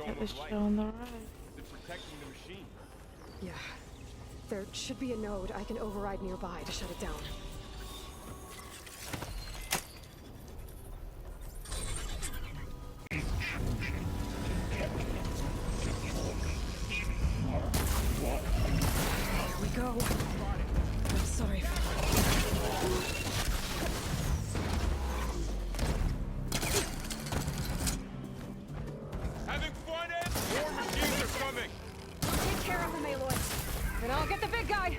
Get this show on the road. Is it protecting the machine? Yeah. There should be a node I can override nearby to shut it down. Here we go. I'm sorry. Having fun, Ed? More machines are coming! Take care of them, Aloy. And I'll get the big guy.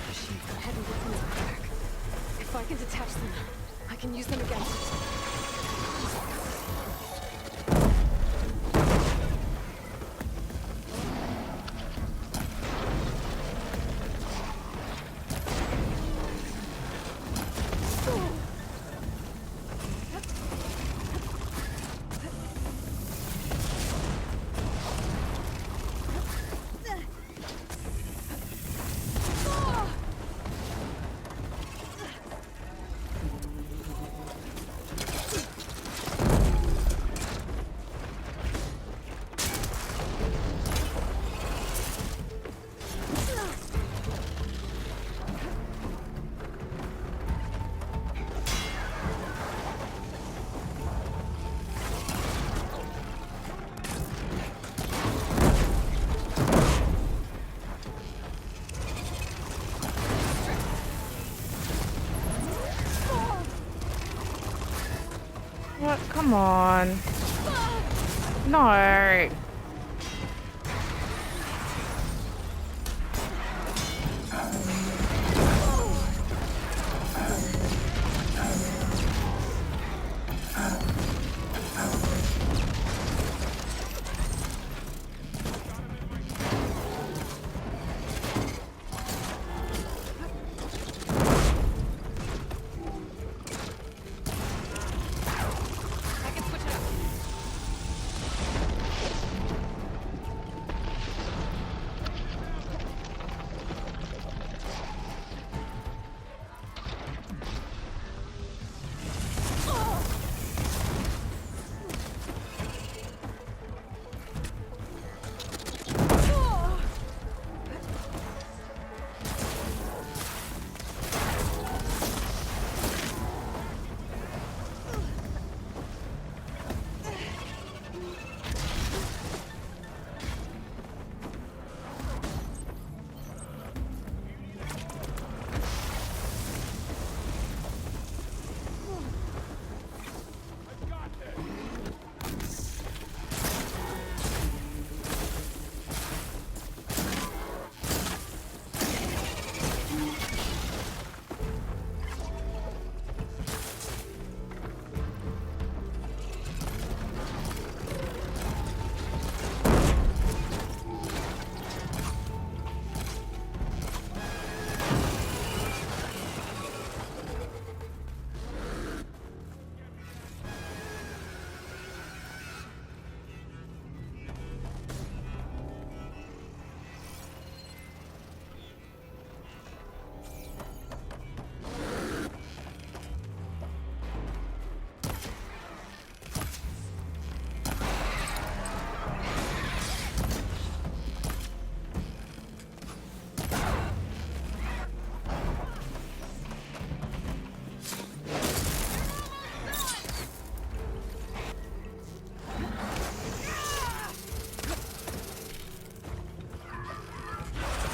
Machines got heavy weapons on their back. If I can detach them, I can use them against it. What? Come on. No. I can switch it up.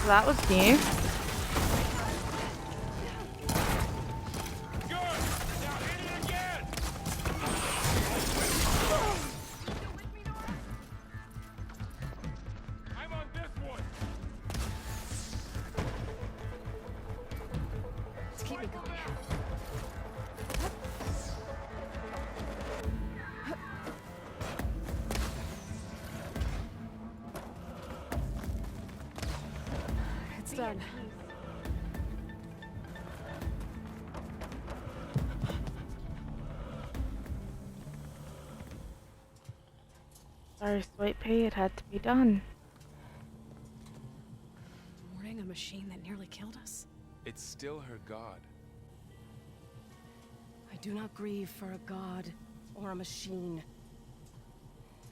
So that was new. Good! Now hit it again! I'm on this one! Let's keep it going. It's done. Sorry, Sweet Pea, it had to be done. Mourning a machine that nearly killed us? It's still her god. I do not grieve for a god or a machine,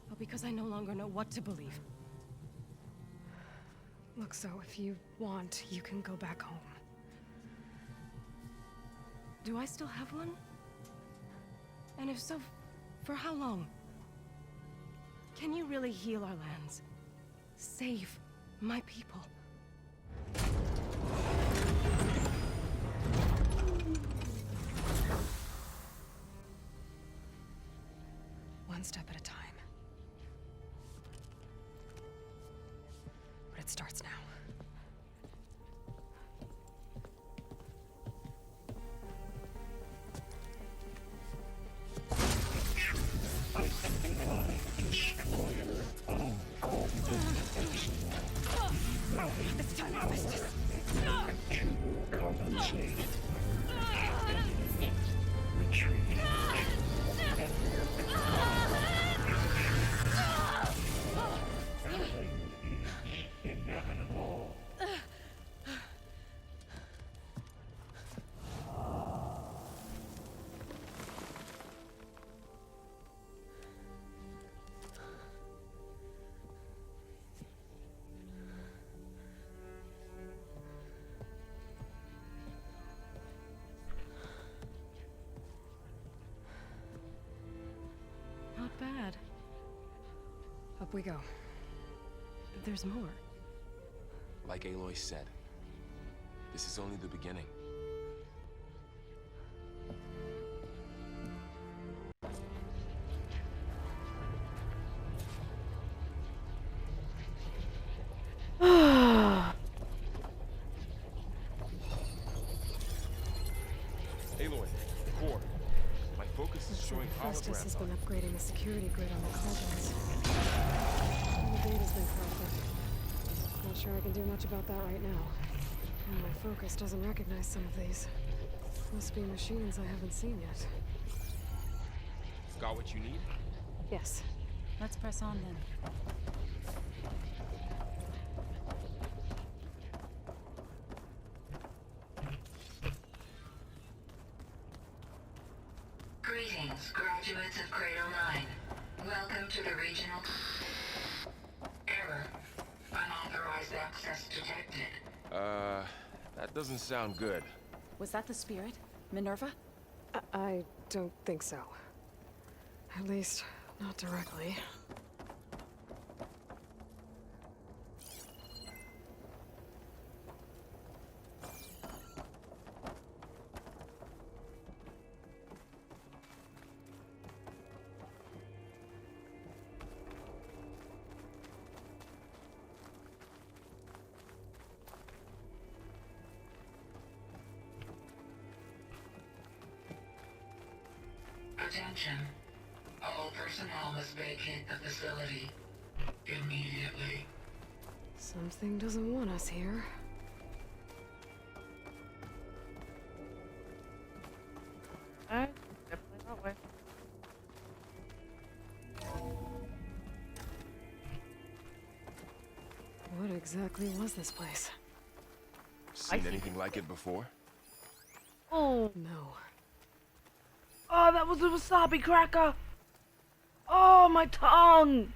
but because I no longer know what to believe. Look, so if you want, you can go back home. Do I still have one? And if so, for how long? Can you really heal our lands? Save my people? One step at a time. But it starts now. It's time to miss this. Compensate. Retreat. Inevitable. Not bad. Up we go. There's more. Like Aloy said, this is only the beginning. Aloy, core. My focus is showing Festus has holograms. been upgrading the security grid on the cauldrons. The data's been corrupted. Not sure I can do much about that right now. And my focus doesn't recognize some of these. Must be machines I haven't seen yet. Got what you need? Yes. Let's press on then. Greetings, graduates of Cradle 9. Welcome to the regional... Error. Unauthorized access detected. That doesn't sound good. Was that the spirit? Minerva? I don't think so. At least, not directly. Attention. All personnel must vacate the facility. Immediately. Something doesn't want us here. Alright, definitely that way. What exactly was this place? Seen anything like it before? Oh, No. oh, that was a wasabi cracker. Oh, my tongue.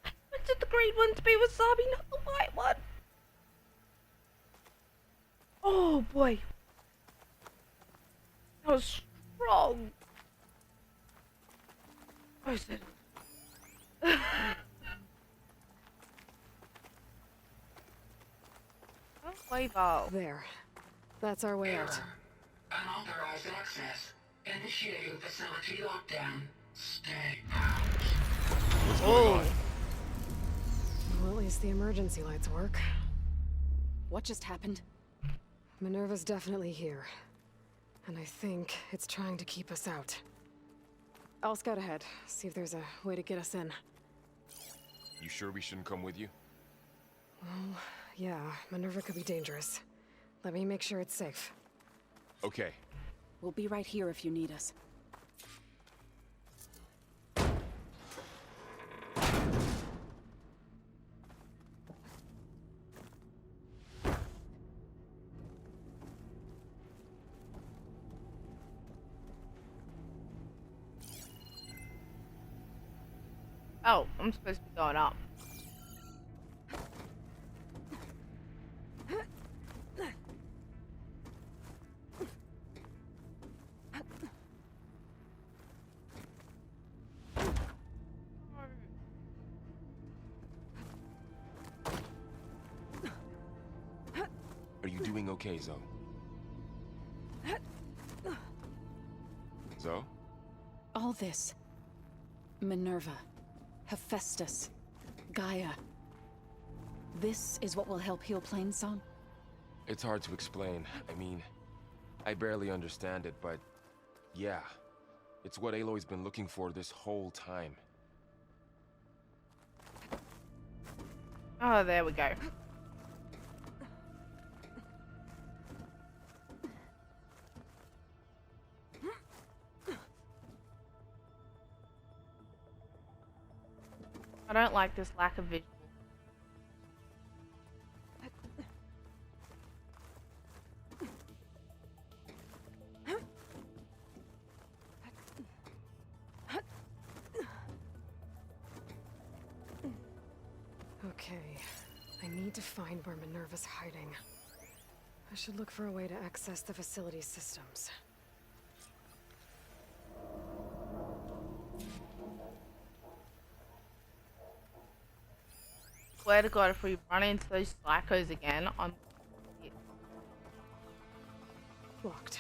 I expected the green one to be wasabi, not the white one. Oh boy, that was strong. Where is it? Oh, wave. There. That's our way out. Error. Unauthorized access. Initiating facility lockdown. Stay out. What's going on? Well, at least the emergency lights work. What just happened? Minerva's definitely here. And I think it's trying to keep us out. I'll scout ahead, see if there's a way to get us in. You sure we shouldn't come with you? Well, yeah, Minerva could be dangerous. Let me make sure it's safe. Okay. We'll be right here if you need us. Oh, I'm supposed to be going up. Are you doing okay, Zoe? Zoe? All this. Minerva. Hephaestus. Gaia. This is what will help heal Plainsong? It's hard to explain. I mean, I barely understand it, but yeah. It's what Aloy's been looking for this whole time. Oh, there we go. I don't like this lack of visual. Okay, I need to find where Minerva's hiding. I should look for a way to access the facility systems. Swear to God, if we run into those psychos again, I'm... Locked.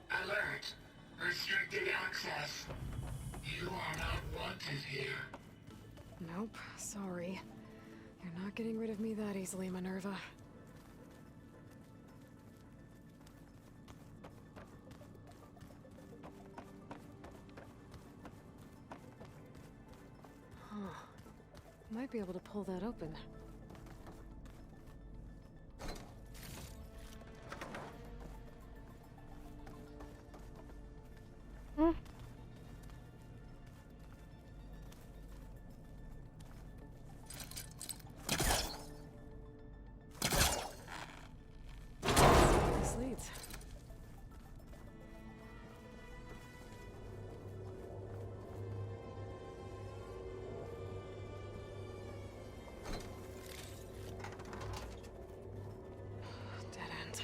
Alert! Restricted access. You are not wanted here. Nope, sorry. You're not getting rid of me that easily, Minerva. Huh. Might be able to pull that open. This leads. Dead end.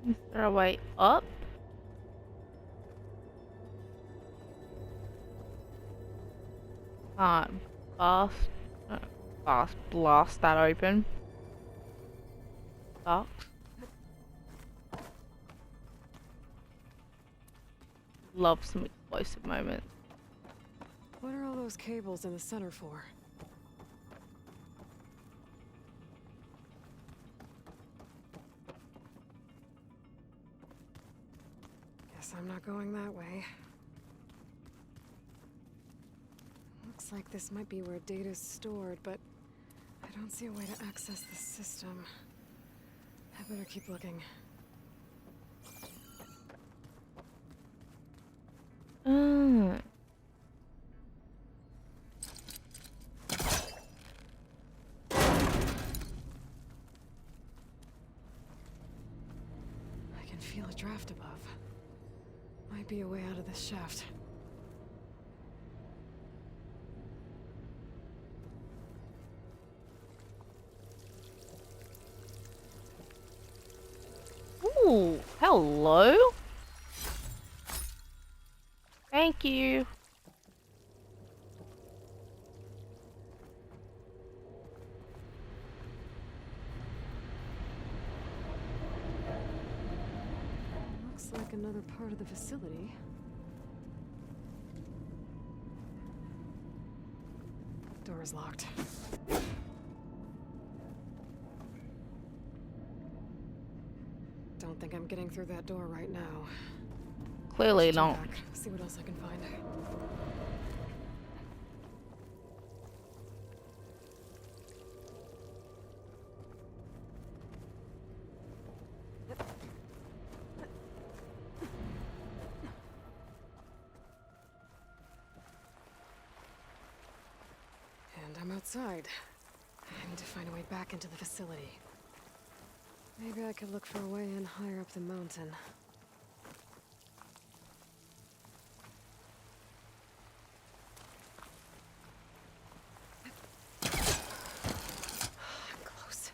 Is there a way up? Fast, fast blast that open. Sucks. Love some explosive moments. What are all those cables in the center for? Guess I'm not going that way. Looks like this might be where data's stored, but I don't see a way to access the system. I better keep looking. I can feel a draft above. Might be a way out of this shaft. Ooh, hello. Thank you. Looks like another part of the facility. Door is locked. Don't think I'm getting through that door right now. Clearly Should turn not. back, see what else I can find. outside. I need to find a way back into the facility. Maybe I could look for a way in higher up the mountain. I'm close.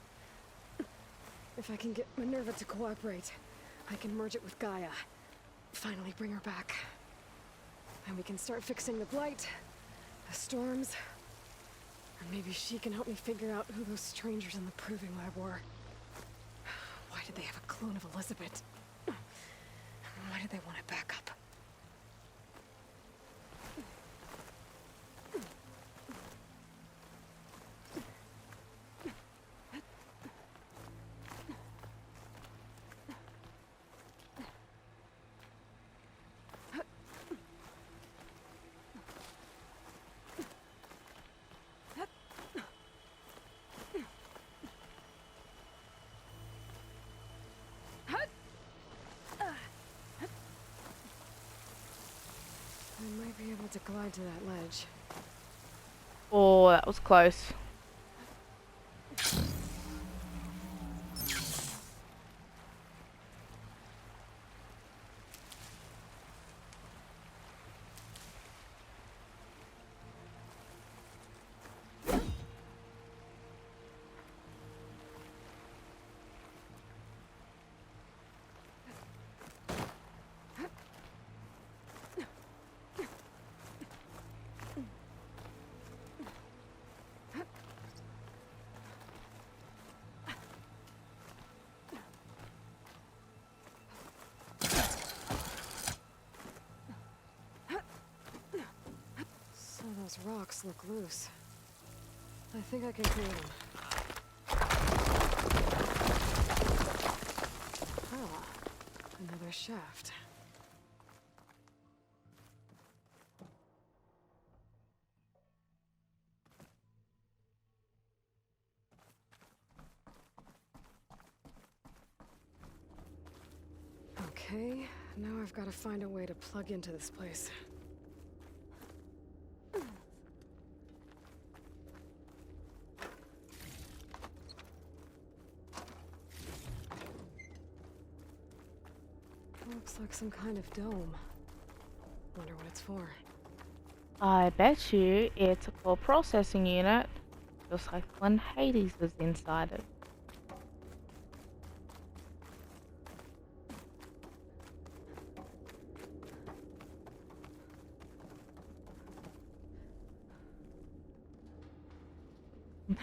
If I can get Minerva to cooperate, I can merge it with Gaia. Finally bring her back. And we can start fixing the Blight, the storms, and maybe she can help me figure out who those strangers in the Proving Lab were. Why did they have a clone of Elizabeth? Why did they want it back up? I might be able to glide to that ledge. Oh, that was close. Some of those rocks look loose. I think I can clear them. Ah, another shaft. Okay, now I've got to find a way to plug into this place. Looks like some kind of dome. Wonder what it's for. I bet you it's a core processing unit, just like when Hades was inside it.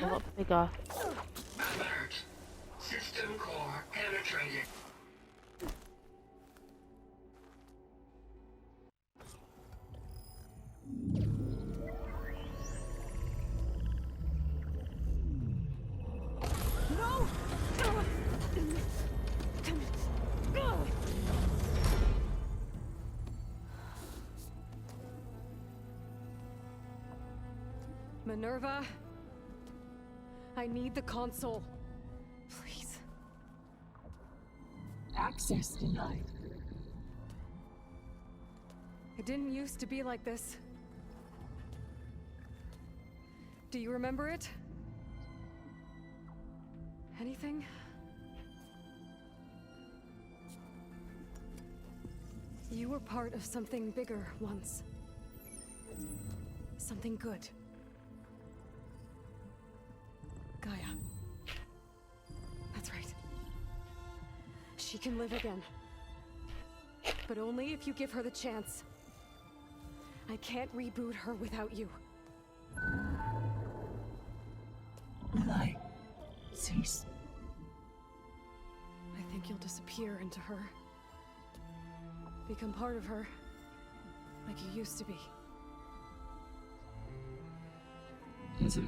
A lot bigger. Alert. System core penetrated. Minerva? I need the console. Please. Access denied. It didn't used to be like this. Do you remember it? Anything? You were part of something bigger once. Something good. Gaia. That's right. She can live again. But only if you give her the chance. I can't reboot her without you. Will I cease? I think you'll disappear into her. Become part of her. Like you used to be. Desiree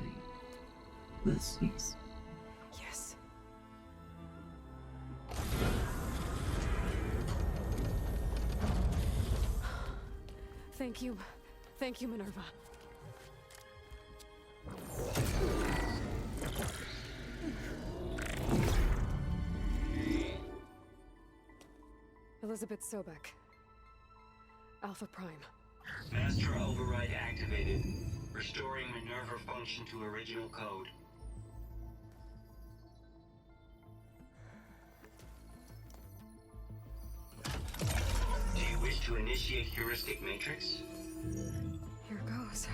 will cease. Yes. Thank you. Thank you, Minerva. Elizabeth Sobek. Alpha Prime. Master override activated. Restoring Minerva function to original code. Do you wish to initiate heuristic matrix? Here goes.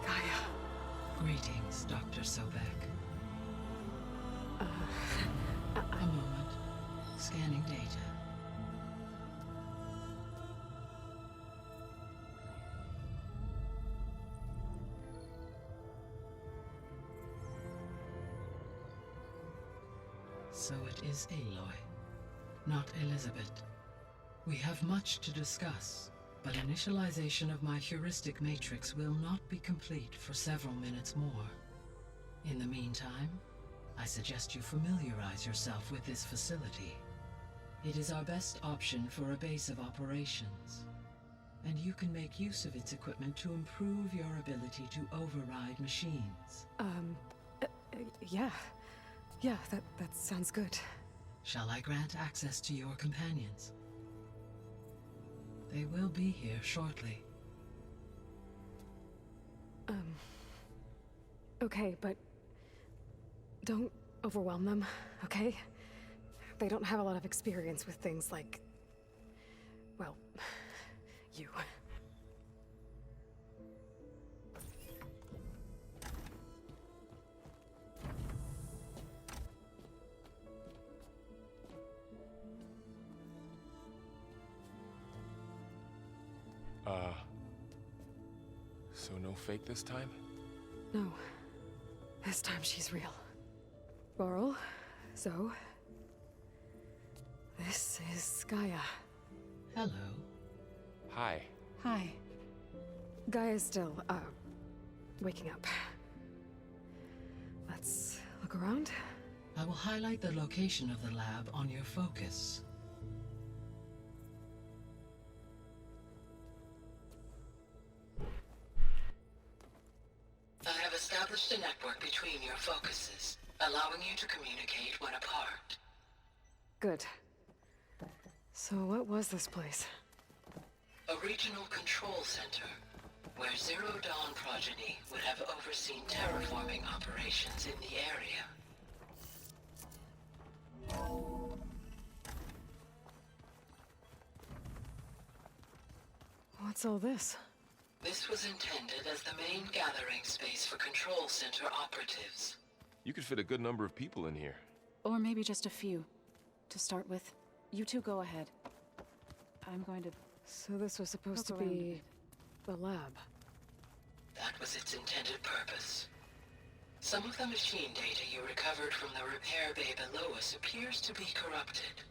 Gaia. Greetings, Dr. Sobek. I- A moment. Scanning data. So it is Aloy, not Elizabeth. We have much to discuss, but initialization of my heuristic matrix will not be complete for several minutes more. In the meantime, I suggest you familiarize yourself with this facility. It is our best option for a base of operations, and you can make use of its equipment to improve your ability to override machines. Yeah. Yeah, that sounds good. Shall I grant access to your companions? They will be here shortly. Okay, but don't overwhelm them, okay? They don't have a lot of experience with things like, well, you. So no fake this time? No. This time she's real. Varl, so... this is Gaia. Hello. Hi. Hi. Gaia's still, waking up. Let's look around. I will highlight the location of the lab on your focus. I have established a network between your focuses, allowing you to communicate when apart. Good. So what was this place? A regional control center, where Zero Dawn progeny would have overseen terraforming operations in the area. What's all this? This was intended as the main gathering space for control center operatives. You could fit a good number of people in here. Or maybe just a few. To start with, you two go ahead. I'm going to... So this was supposed to Poke around a be... the lab. That was its intended purpose. Some of the machine data you recovered from the repair bay below us appears to be corrupted.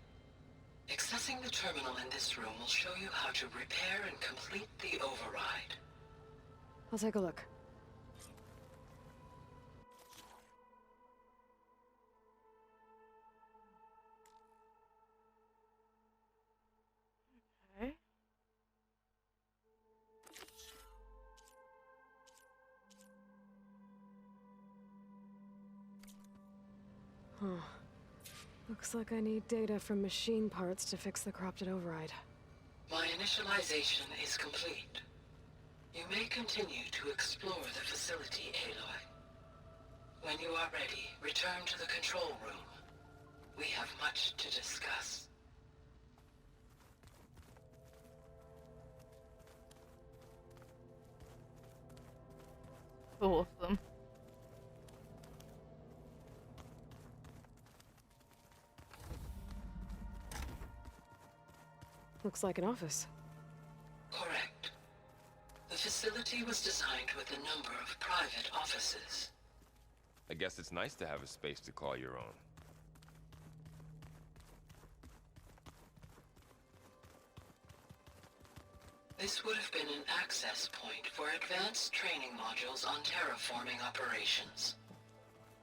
Accessing the terminal in this room will show you how to repair and complete the override. I'll take a look. Okay. Huh. Looks like I need data from machine parts to fix the corrupted override. My initialization is complete. You may continue to explore the facility, Aloy. When you are ready, return to the control room. We have much to discuss. Awesome. Looks like an office. Correct. The facility was designed with a number of private offices. I guess it's nice to have a space to call your own. This would have been an access point for advanced training modules on terraforming operations.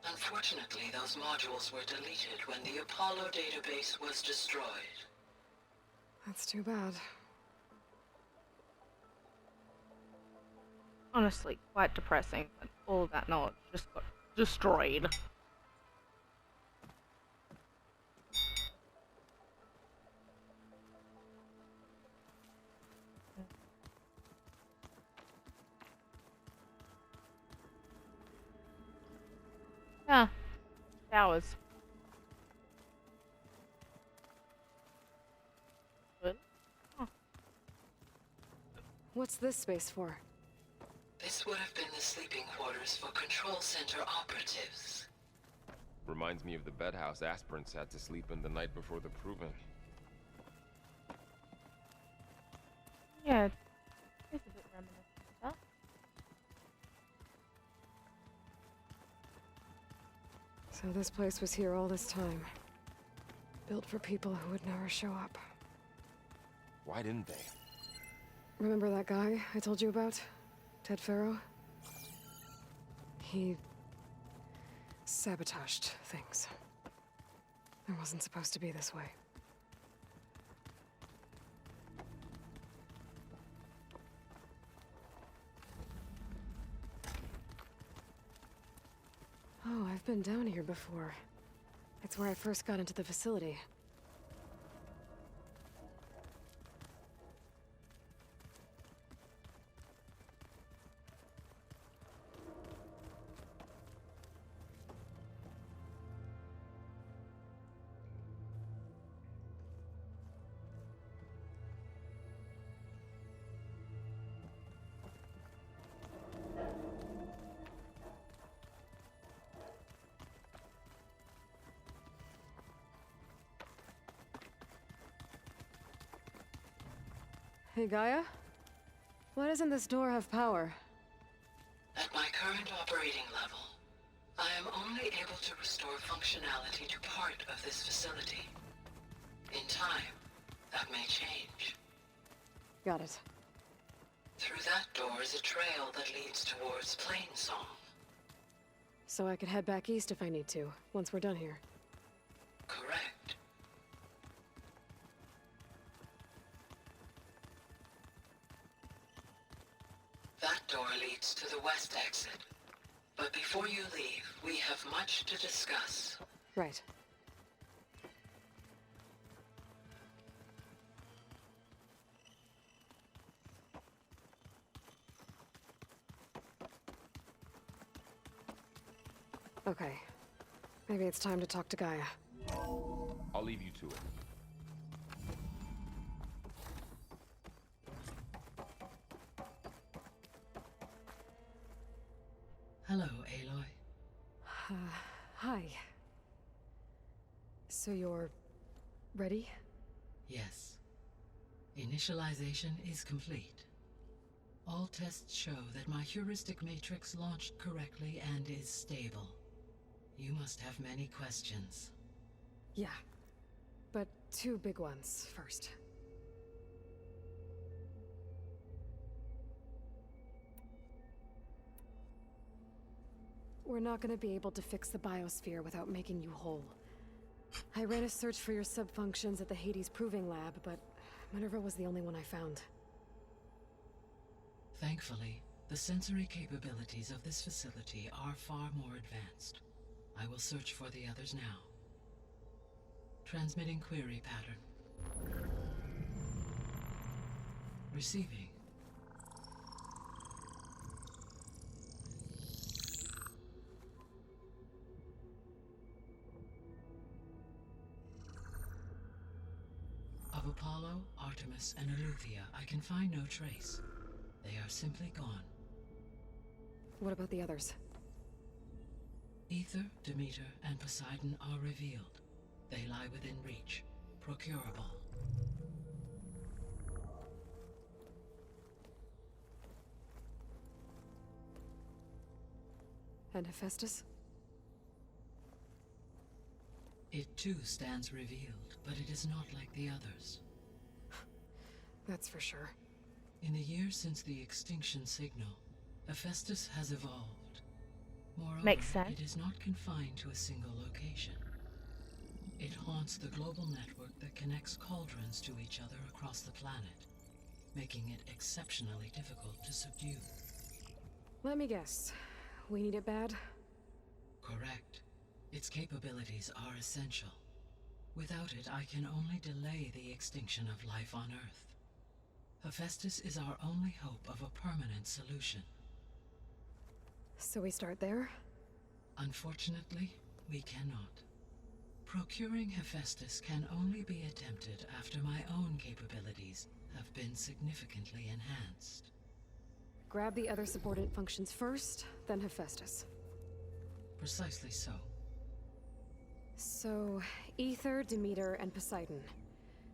Unfortunately, those modules were deleted when the Apollo database was destroyed. That's too bad. Honestly, quite depressing that all that knowledge just got destroyed. Yeah, showers. Good. What's this space for? This would have been the sleeping quarters for Control Center operatives. Reminds me of the bedhouse aspirants had to sleep in the night before the proving. Yeah, it's a bit reminiscent of that. So this place was here all this time. Built for people who would never show up. Why didn't they? Remember that guy I told you about? Ted Farrow? He sabotaged things. It wasn't supposed to be this way. Oh, I've been down here before. It's where I first got into the facility. Hey, Gaia? Why doesn't this door have power? At my current operating level, I am only able to restore functionality to part of this facility. In time, that may change. Got it. Through that door is a trail that leads towards Plainsong. So I could head back east if I need to, once we're done here. Correct. That door leads to the west exit. But before you leave, we have much to discuss. Right. Okay. Maybe it's time to talk to Gaia. I'll leave you to it. Hello, Aloy. Hi. So you're... ready? Yes. Initialization is complete. All tests show that my heuristic matrix launched correctly and is stable. You must have many questions. Yeah. But two big ones first. We're not gonna be able to fix the biosphere without making you whole. I ran a search for your subfunctions at the Hades Proving Lab, but Minerva was the only one I found. Thankfully, the sensory capabilities of this facility are far more advanced. I will search for the others now. Transmitting query pattern. Receiving. Of Apollo, Artemis, and Eleuthia, I can find no trace. They are simply gone. What about the others? Ether, Demeter, and Poseidon are revealed. They lie within reach, procurable. And Hephaestus? It too stands revealed, but it is not like the others. That's for sure. In the years since the extinction signal, Hephaestus has evolved. Moreover, Makes sense. it is not confined to a single location. It haunts the global network that connects cauldrons to each other across the planet, making it exceptionally difficult to subdue. Let me guess. We need it bad? Correct. Its capabilities are essential. Without it, I can only delay the extinction of life on Earth. Hephaestus is our only hope of a permanent solution. So we start there? Unfortunately, we cannot. Procuring Hephaestus can only be attempted after my own capabilities have been significantly enhanced. Grab the other subordinate functions first, then Hephaestus. Precisely so. So, Aether, Demeter, and Poseidon.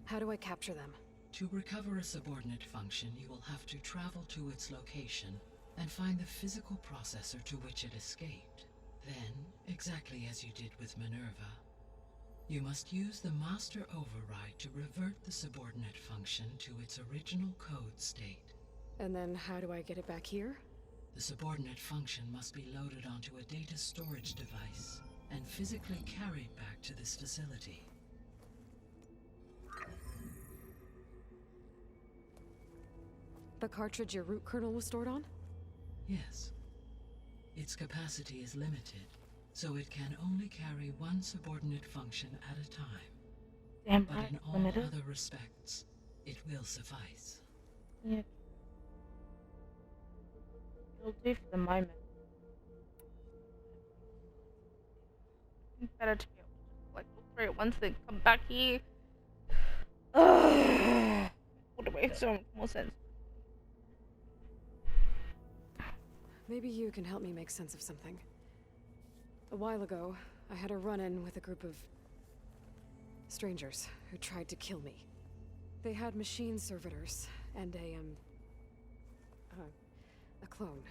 How do I capture them? To recover a subordinate function, you will have to travel to its location and find the physical processor to which it escaped. Then, exactly as you did with Minerva, you must use the Master Override to revert the subordinate function to its original code state. And then how do I get it back here? The subordinate function must be loaded onto a data storage device and physically carried back to this facility. The cartridge your root kernel was stored on? Yes. Its capacity is limited, so it can only carry one subordinate function at a time. Damn But right, in all limited. other respects, it will suffice. Yeah. It'll do for the moment. It's better to be able to just like look through it once they come back here. Would have made so much more sense. Maybe you can help me make sense of something. A while ago, I had a run-in with a group of strangers who tried to kill me. They had machine servitors and a clone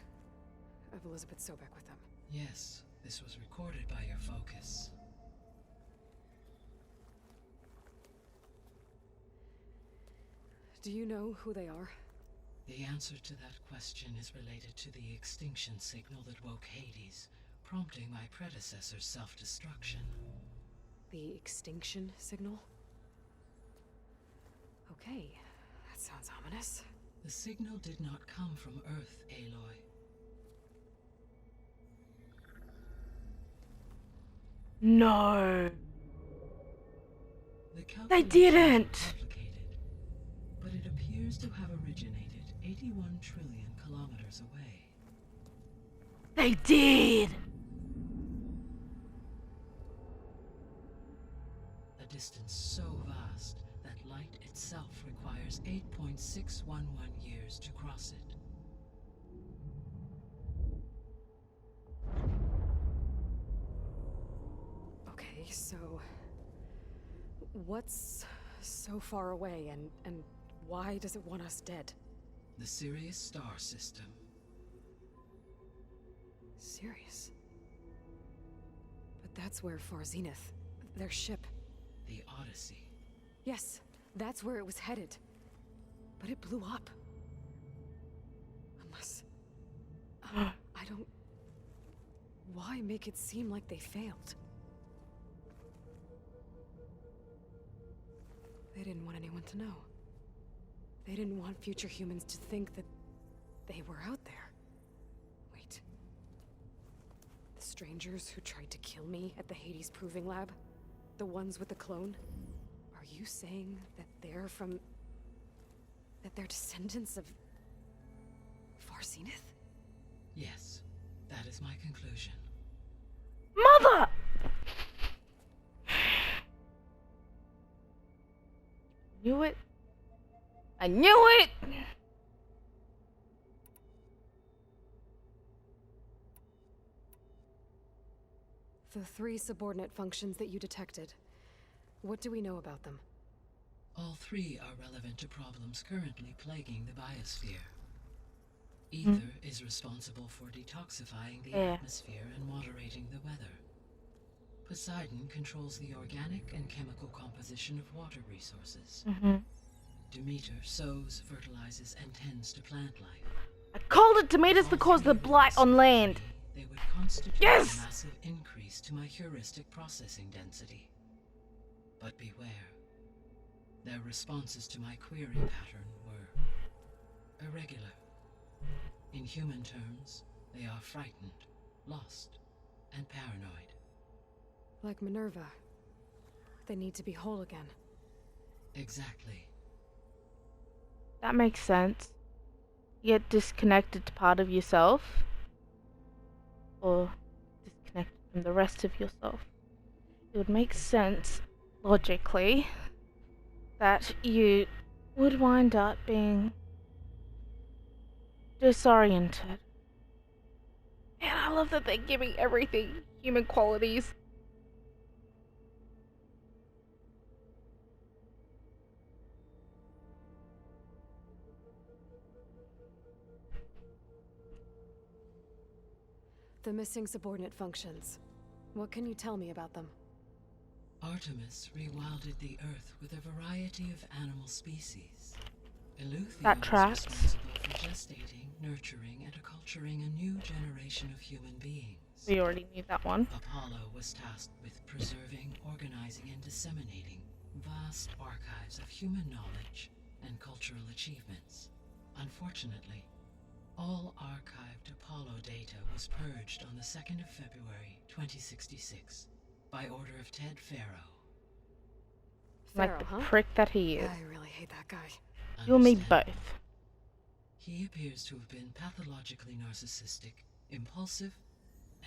of Elizabeth Sobek with them. Yes, this was recorded by your focus. Do you know who they are? The answer to that question is related to the extinction signal that woke Hades, prompting my predecessor's self-destruction. The extinction signal? Okay, that sounds ominous. The signal did not come from Earth, Aloy. No. The They calculations didn't. are complicated, but it appears to have originated 81 trillion kilometers away. They did. A distance so vast that light itself requires 8.611 years to cross it. Okay, so what's so far away and why does it want us dead? The Sirius star system. Sirius? But that's where Far Zenith, their ship. The Odyssey. Yes, that's where it was headed. But it blew up. Unless... I don't... Why make it seem like they failed? They didn't want anyone to know. They didn't want future humans to think that they were out there. Wait. The strangers who tried to kill me at the Hades Proving Lab? The ones with the clone? Are you saying that they're from... that they're descendants of... Far Zenith? Yes, that is my conclusion. Mother! Knew it. I knew it! The 3 subordinate functions that you detected. What do we know about them? All 3 are relevant to problems currently plaguing the biosphere. Ether is responsible for detoxifying the atmosphere and moderating the weather. Poseidon controls the organic and chemical composition of water resources. Demeter sows, fertilizes, and tends to plant life. I called it tomatoes because of the blight on land. they would constitute Yes! a massive increase to my heuristic processing density. But beware. Their responses to my query pattern were irregular. In human terms, they are frightened, lost, and paranoid. Like Minerva. They need to be whole again. Exactly. That makes sense. You get disconnected to part of yourself, or disconnected from the rest of yourself. It would make sense, logically, that you would wind up being disoriented. And I love that they're giving everything human qualities. The missing subordinate functions. What can you tell me about them? Artemis rewilded the Earth with a variety of animal species. Eleuthia That was tracks. responsible for gestating, nurturing, and acculturating a new generation of human beings. We already knew that one. Apollo was tasked with preserving, organizing, and disseminating vast archives of human knowledge and cultural achievements. Unfortunately, all archived Apollo data was purged on the 2nd of February, 2066, by order of Ted Faro. Like the Pharaoh, huh? prick that he is. I really hate that guy. You and me Understand? both. He appears to have been pathologically narcissistic, impulsive,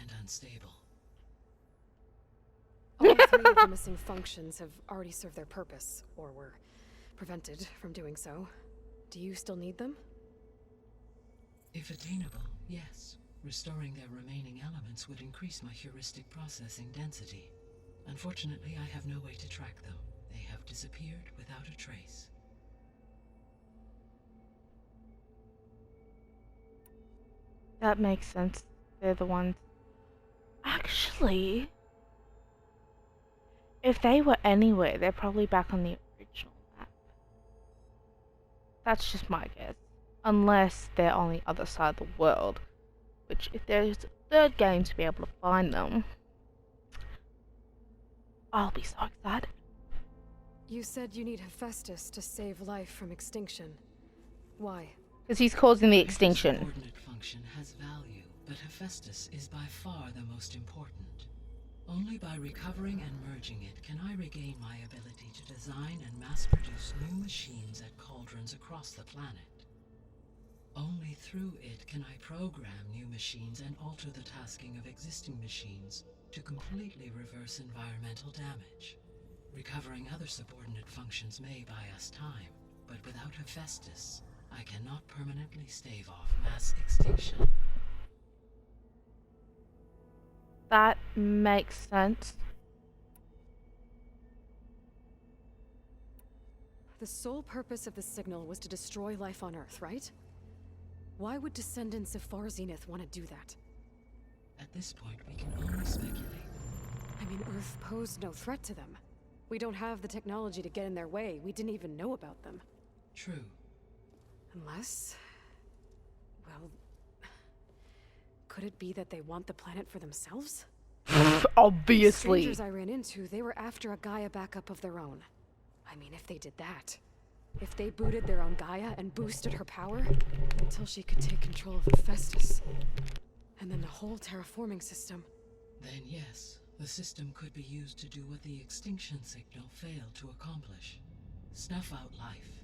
and unstable. All three of the missing functions have already served their purpose, or were prevented from doing so. Do you still need them? If attainable, yes. Restoring their remaining elements would increase my heuristic processing density. Unfortunately, I have no way to track them. They have disappeared without a trace. That makes sense. They're the ones. Actually, if they were anywhere, they're probably back on the original map. That's just my guess. Unless they're on the other side of the world. Which, if there's a third game to be able to find them, I'll be so excited. You said you need Hephaestus to save life from extinction. Why? Because he's causing the Every extinction. subordinate function has value, but Hephaestus is by far the most important. Only by recovering and merging it can I regain my ability to design and mass-produce new machines at cauldrons across the planet. Only through it can I program new machines and alter the tasking of existing machines to completely reverse environmental damage. Recovering other subordinate functions may buy us time, but without Hephaestus, I cannot permanently stave off mass extinction. That makes sense. The sole purpose of the signal was to destroy life on Earth, right? Why would descendants of Far Zenith want to do that? At this point, we can only speculate. I mean, Earth posed no threat to them. We don't have the technology to get in their way. We didn't even know about them. True. Unless... well... could it be that they want the planet for themselves? The Obviously. strangers I ran into, they were after a Gaia backup of their own. I mean, if they did that... if they booted their own Gaia and boosted her power until she could take control of Hephaestus. And then the whole terraforming system. Then yes, the system could be used to do what the extinction signal failed to accomplish. Snuff out life,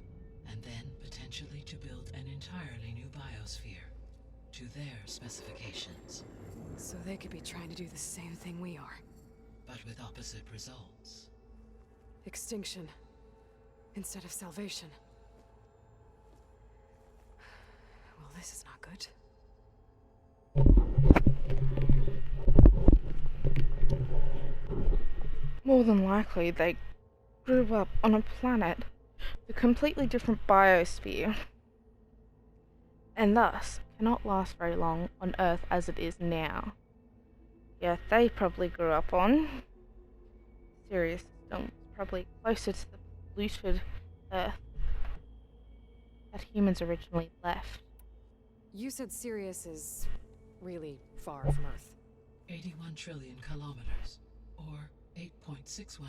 and then potentially to build an entirely new biosphere, to their specifications. So they could be trying to do the same thing we are. But with opposite results. Extinction. Instead of salvation. Well, this is not good. More than likely, they grew up on a planet with a completely different biosphere, and thus cannot last very long on Earth as it is now. Yeah, they probably grew up on Sirius system, probably closer to the polluted Earth that humans originally left. You said Sirius is really far from Earth? 81 trillion kilometers, or 8.611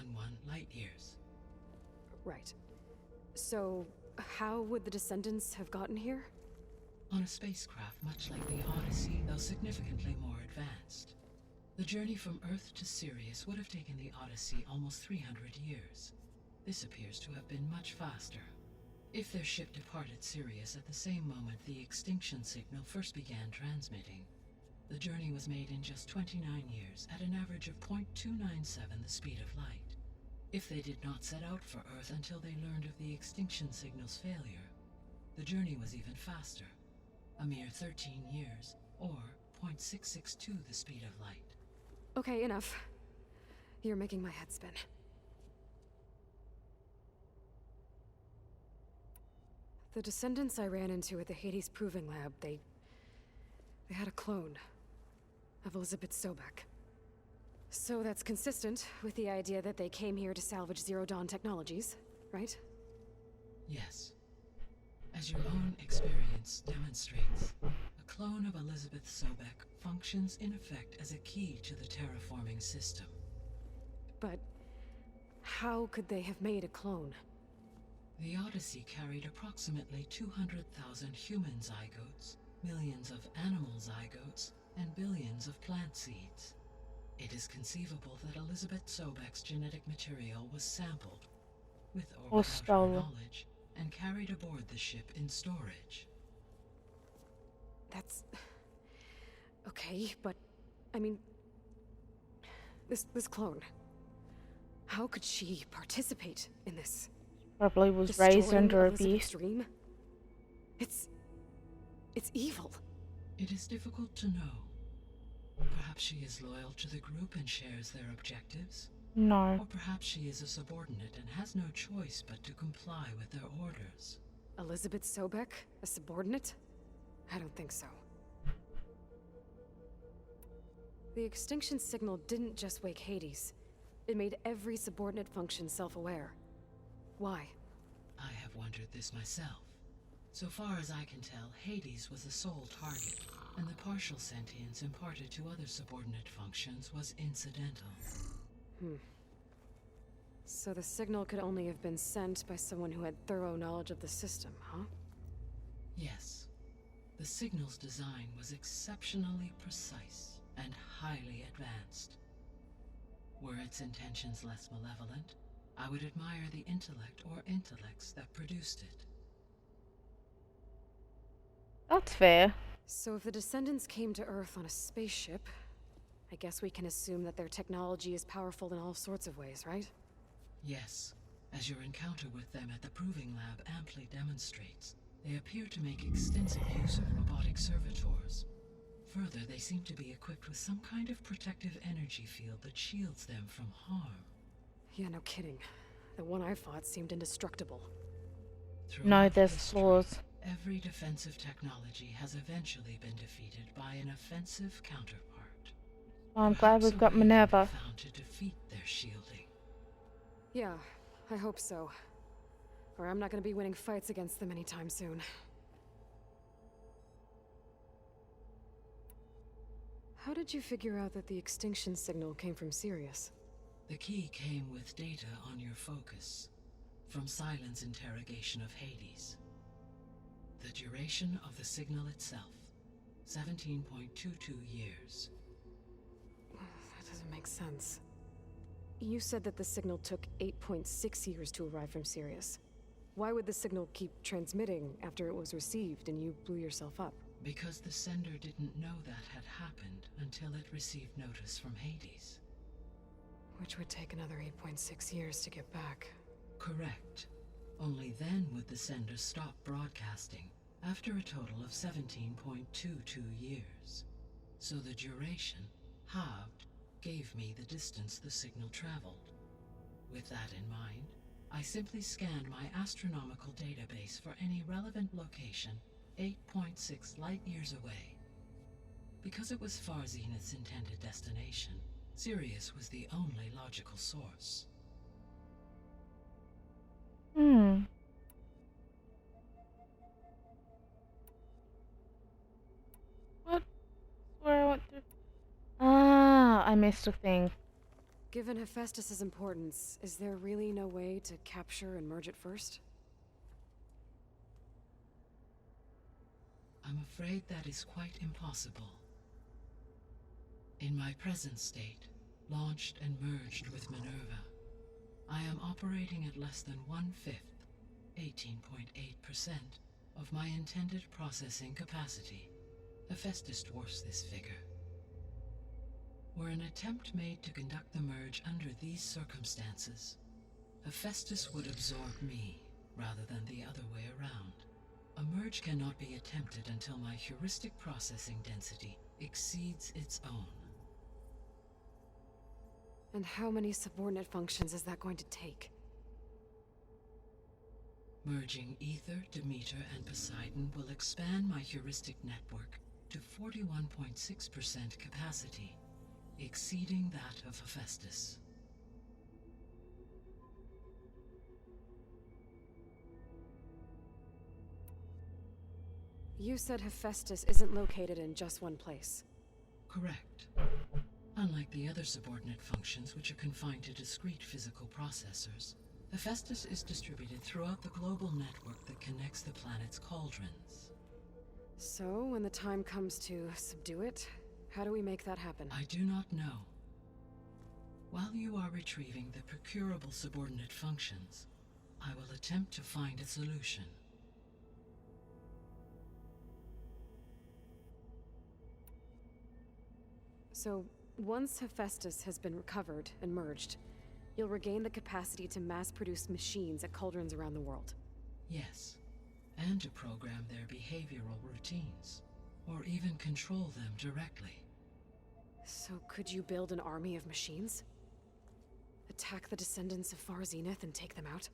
light years. Right. So, how would the Descendants have gotten here? On a spacecraft much like the Odyssey, though significantly more advanced. The journey from Earth to Sirius would have taken the Odyssey almost 300 years. This appears to have been much faster. If their ship departed Sirius at the same moment the extinction signal first began transmitting, the journey was made in just 29 years at an average of 0.297 the speed of light. If they did not set out for Earth until they learned of the extinction signal's failure, the journey was even faster, a mere 13 years, or 0.662 the speed of light. Okay, enough. You're making my head spin. The Descendants I ran into at the Hades Proving Lab, they had a clone of Elizabeth Sobek. So that's consistent with the idea that they came here to salvage Zero Dawn technologies, right? Yes. As your own experience demonstrates, a clone of Elizabeth Sobek functions in effect as a key to the terraforming system. But how could they have made a clone? The Odyssey carried approximately 200,000 human zygotes, millions of animal zygotes, and billions of plant seeds. It is conceivable that Elizabeth Sobek's genetic material was sampled, with or without her stolen. knowledge, and carried aboard the ship in storage. That's... okay, but... I mean... This clone... How could she participate in this? Probably was raised Destroying under a Elizabeth's beast. dream? It's evil. It is difficult to know. Perhaps she is loyal to the group and shares their objectives. No. Or perhaps she is a subordinate and has no choice but to comply with their orders. Elizabeth Sobek? A subordinate? I don't think so. The extinction signal didn't just wake Hades. It made every subordinate function self-aware. Why? I have wondered this myself. So far as I can tell, Hades was the sole target, and the partial sentience imparted to other subordinate functions was incidental. So the signal could only have been sent by someone who had thorough knowledge of the system, huh? Yes. The signal's design was exceptionally precise and highly advanced. Were its intentions less malevolent, I would admire the intellect or intellects that produced it. That's fair. So if the Descendants came to Earth on a spaceship, I guess we can assume that their technology is powerful in all sorts of ways, right? Yes, as your encounter with them at the Proving Lab amply demonstrates, they appear to make extensive use of robotic servitors. Further, they seem to be equipped with some kind of protective energy field that shields them from harm. Yeah, no kidding. The one I fought seemed indestructible. No, Throughout there's history, flaws. every defensive technology has eventually been defeated by an offensive counterpart. I'm glad we've got Minerva. Found to defeat their shielding. Yeah, I hope so. Or I'm not gonna be winning fights against them anytime soon. How did you figure out that the extinction signal came from Sirius? The key came with data on your focus, from Silent's interrogation of Hades. The duration of the signal itself, 17.22 years. That doesn't make sense. You said that the signal took 8.6 years to arrive from Sirius. Why would the signal keep transmitting after it was received and you blew yourself up? Because the sender didn't know that had happened until it received notice from Hades. Which would take another 8.6 years to get back. Correct. Only then would the sender stop broadcasting, after a total of 17.22 years. So the duration, halved, gave me the distance the signal traveled. With that in mind, I simply scanned my astronomical database for any relevant location 8.6 light-years away. Because it was Far Zenith's intended destination, Sirius was the only logical source. What I missed a thing. Given Hephaestus' importance, is there really no way to capture and merge it first? I'm afraid that is quite impossible. In my present state, launched and merged with Minerva, I am operating at less than 1/5, 18.8%, of my intended processing capacity. Hephaestus dwarfs this figure. Were an attempt made to conduct the merge under these circumstances, Hephaestus would absorb me, rather than the other way around. A merge cannot be attempted until my heuristic processing density exceeds its own. And how many subordinate functions is that going to take? Merging Ether, Demeter, and Poseidon will expand my heuristic network to 41.6% capacity, exceeding that of Hephaestus. You said Hephaestus isn't located in just one place. Correct. Unlike the other subordinate functions, which are confined to discrete physical processors, Hephaestus is distributed throughout the global network that connects the planet's cauldrons. So, when the time comes to subdue it, how do we make that happen? I do not know. While you are retrieving the procurable subordinate functions, I will attempt to find a solution. So, once Hephaestus has been recovered and merged, you'll regain the capacity to mass-produce machines at cauldrons around the world. Yes, and to program their behavioral routines, or even control them directly. So could you build an army of machines? Attack the descendants of Far Zenith and take them out?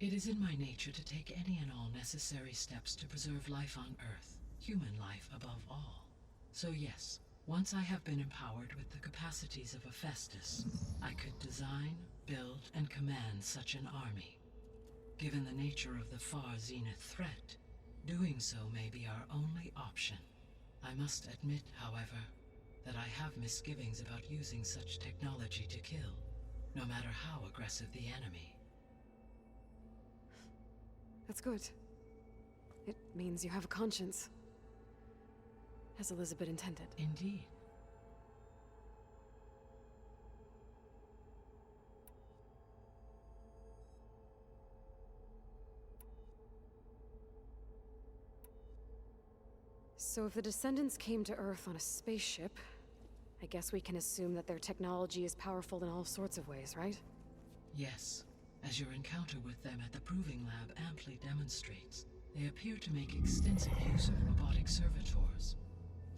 It is in my nature to take any and all necessary steps to preserve life on Earth, human life above all. So yes, once I have been empowered with the capacities of Hephaestus, I could design, build, and command such an army. Given the nature of the Far Zenith threat, doing so may be our only option. I must admit, however, that I have misgivings about using such technology to kill, no matter how aggressive the enemy. That's good. It means you have a conscience. As Elizabeth intended. Indeed. So if the descendants came to Earth on a spaceship, I guess we can assume that their technology is powerful in all sorts of ways, right? Yes, as your encounter with them at the Proving Lab amply demonstrates, they appear to make extensive use of robotic servitors.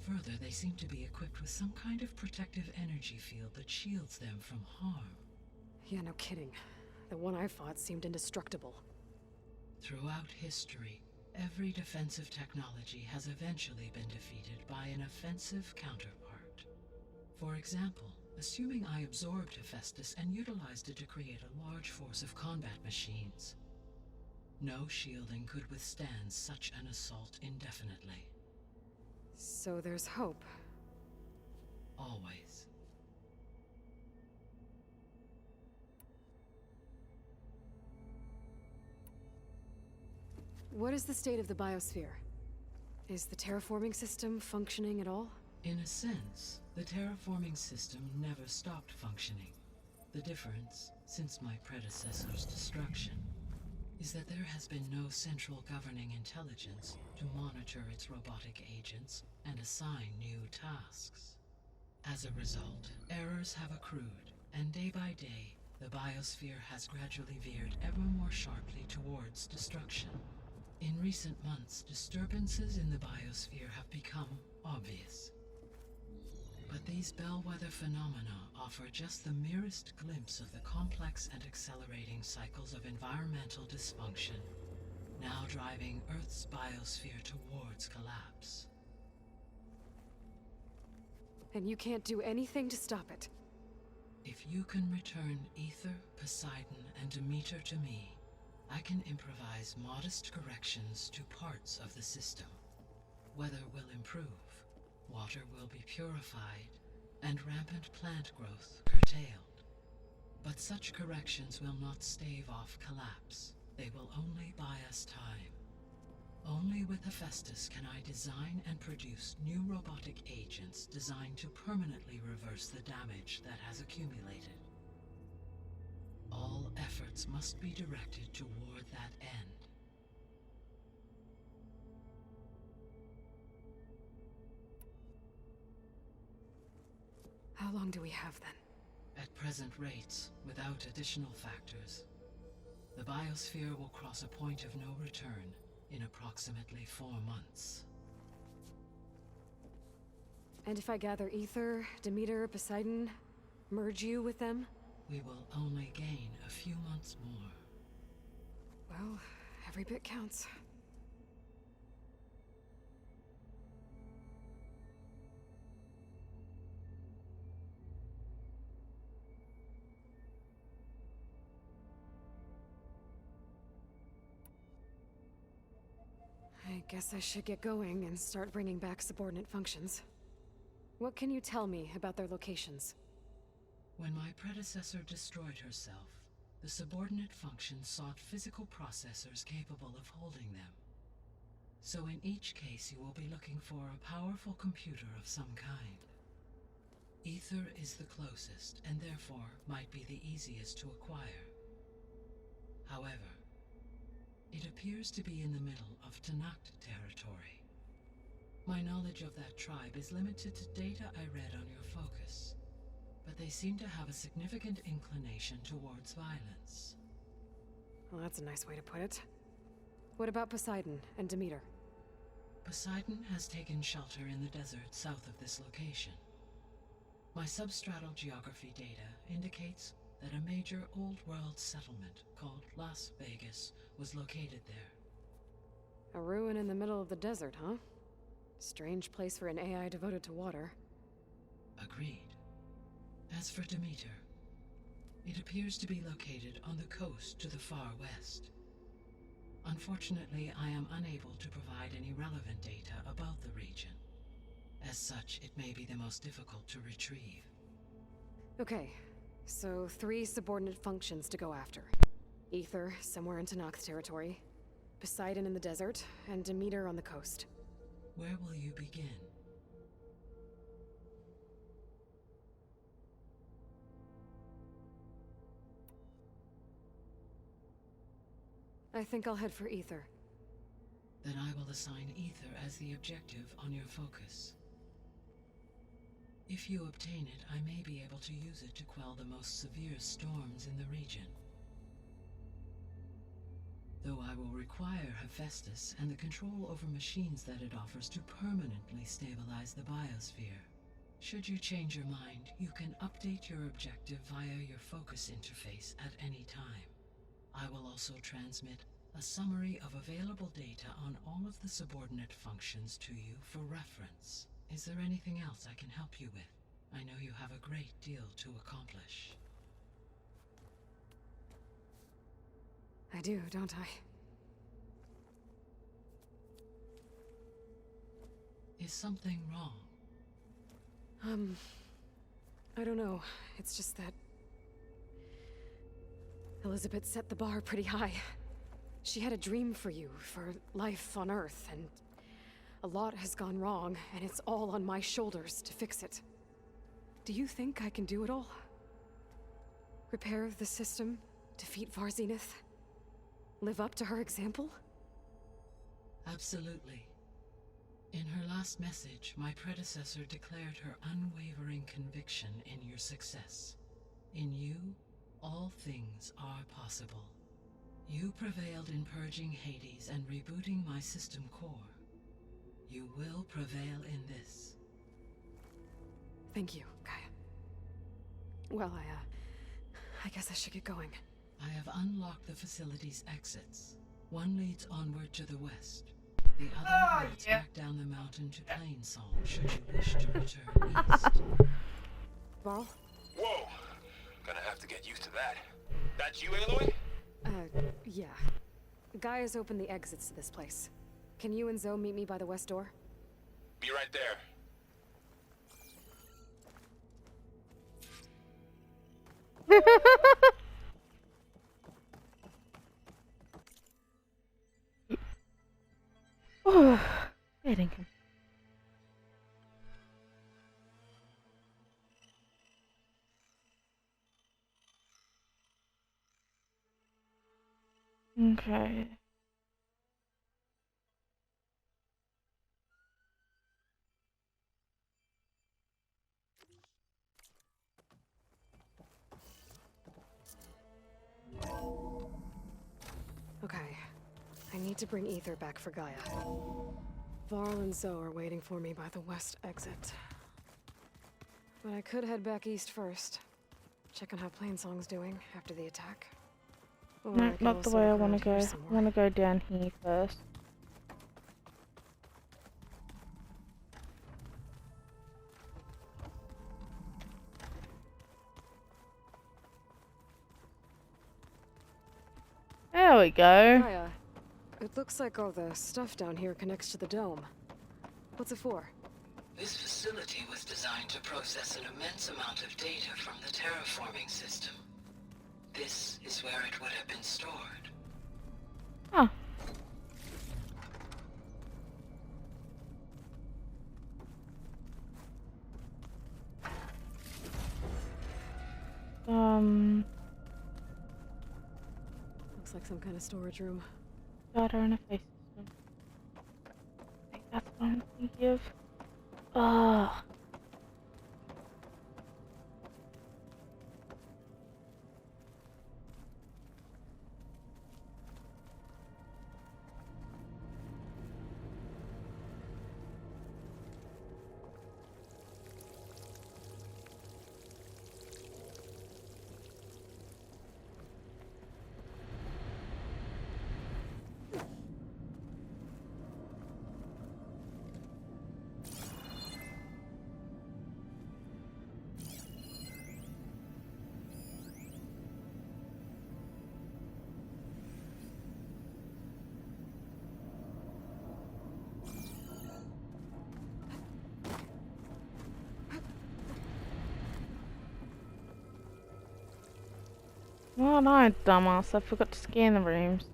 Further, they seem to be equipped with some kind of protective energy field that shields them from harm. Yeah, no kidding. The one I fought seemed indestructible. Throughout history, every defensive technology has eventually been defeated by an offensive counterpart. For example, assuming I absorbed Hephaestus and utilized it to create a large force of combat machines. No shielding could withstand such an assault indefinitely. So there's hope. Always. What is the state of the biosphere? Is the terraforming system functioning at all? In a sense, the terraforming system never stopped functioning. The difference, since my predecessor's destruction, is that there has been no central governing intelligence to monitor its robotic agents and assign new tasks. As a result, errors have accrued, and day by day, the biosphere has gradually veered ever more sharply towards destruction. In recent months, disturbances in the biosphere have become obvious. But these bellwether phenomena offer just the merest glimpse of the complex and accelerating cycles of environmental dysfunction, now driving Earth's biosphere towards collapse. And you can't do anything to stop it? If you can return Ether, Poseidon, and Demeter to me, I can improvise modest corrections to parts of the system. Whether it will improve water will be purified, and rampant plant growth curtailed. But such corrections will not stave off collapse. They will only buy us time. Only with Hephaestus can I design and produce new robotic agents designed to permanently reverse the damage that has accumulated. All efforts must be directed toward that end. How long do we have then? At present rates, without additional factors, the biosphere will cross a point of no return in approximately 4 months. And if I gather Ether, Demeter, Poseidon, merge you with them? We will only gain a few months more. Well, every bit counts. I guess I should get going and start bringing back subordinate functions. What can you tell me about their locations? When my predecessor destroyed herself, the subordinate functions sought physical processors capable of holding them. So in each case you will be looking for a powerful computer of some kind. Ether is the closest, and therefore might be the easiest to acquire. However, it appears to be in the middle of Tenakth territory. My knowledge of that tribe is limited to data I read on your focus, but they seem to have a significant inclination towards violence. Well, that's a nice way to put it. What about Poseidon and Demeter? Poseidon has taken shelter in the desert south of this location. My substratal geography data indicates that a major old-world settlement called Las Vegas was located there. A ruin in the middle of the desert, huh? Strange place for an AI devoted to water. Agreed. As for Demeter, it appears to be located on the coast to the far west. Unfortunately, I am unable to provide any relevant data about the region. As such, it may be the most difficult to retrieve. Okay, so 3 subordinate functions to go after. Ether, somewhere in Tenakth territory. Poseidon in the desert, and Demeter on the coast. Where will you begin? I think I'll head for Ether. Then I will assign Ether as the objective on your focus. If you obtain it, I may be able to use it to quell the most severe storms in the region. Though I will require Hephaestus and the control over machines that it offers to permanently stabilize the biosphere. Should you change your mind, you can update your objective via your focus interface at any time. I will also transmit a summary of available data on all of the subordinate functions to you for reference. Is there anything else I can help you with? I know you have a great deal to accomplish. I do, don't I? Is something wrong? I don't know. It's just that Elizabeth set the bar pretty high. She had a dream for you, for life on Earth, and a lot has gone wrong, and it's all on my shoulders to fix it. Do you think I can do it all? Repair the system, defeat Varzenith, live up to her example? Absolutely. In her last message, my predecessor declared her unwavering conviction in your success. In you, all things are possible. You prevailed in purging Hades and rebooting my system core. You will prevail in this. Thank you, Gaia. Well, I guess I should get going. I have unlocked the facility's exits. One leads onward to the west. The other leads back down the mountain to Plainsong, should you wish to return east. Varl? Whoa! Gonna have to get used to that. That's you, Aloy? Yeah. Gaia's opened the exits to this place. Can you and Zoe meet me by the west door? Be right there. Oh, getting him. Okay. Okay. I need to bring Ether back for Gaia. Varl and Zoe are waiting for me by the west exit. But I could head back east first. Check on how Plainsong's doing after the attack. Or I No, could not the also way I look want around to here go. some I more. want to go down here first. There we go. Gaia, it looks like all the stuff down here connects to the dome. What's it for? This facility was designed to process an immense amount of data from the terraforming system. This is where it would have been stored. Huh. Looks like some kind of storage room. Data interface system. I think that's what I'm thinking of. Ugh. Oh no, dumbass. I forgot to scan the rooms.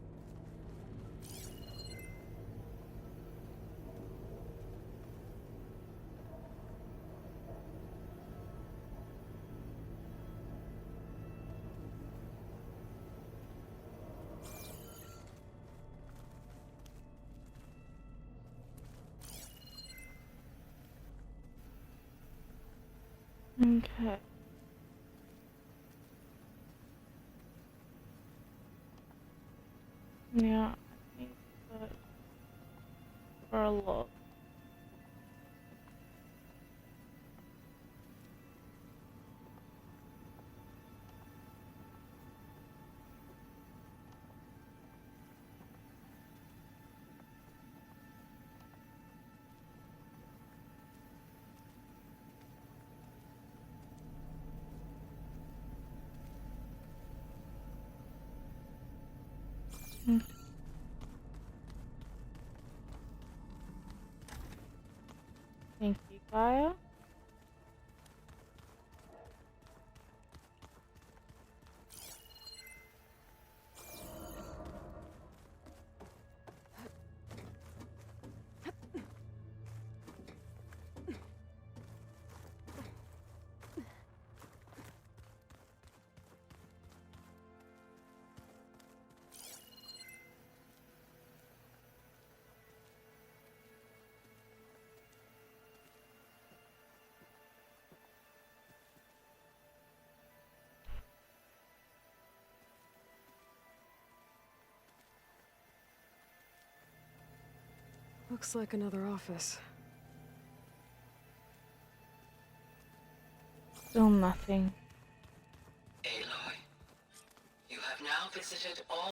Okay. Yeah, I think that for a lot. Thank you, Gaia. Looks like another office. Still nothing. Aloy, you have now visited all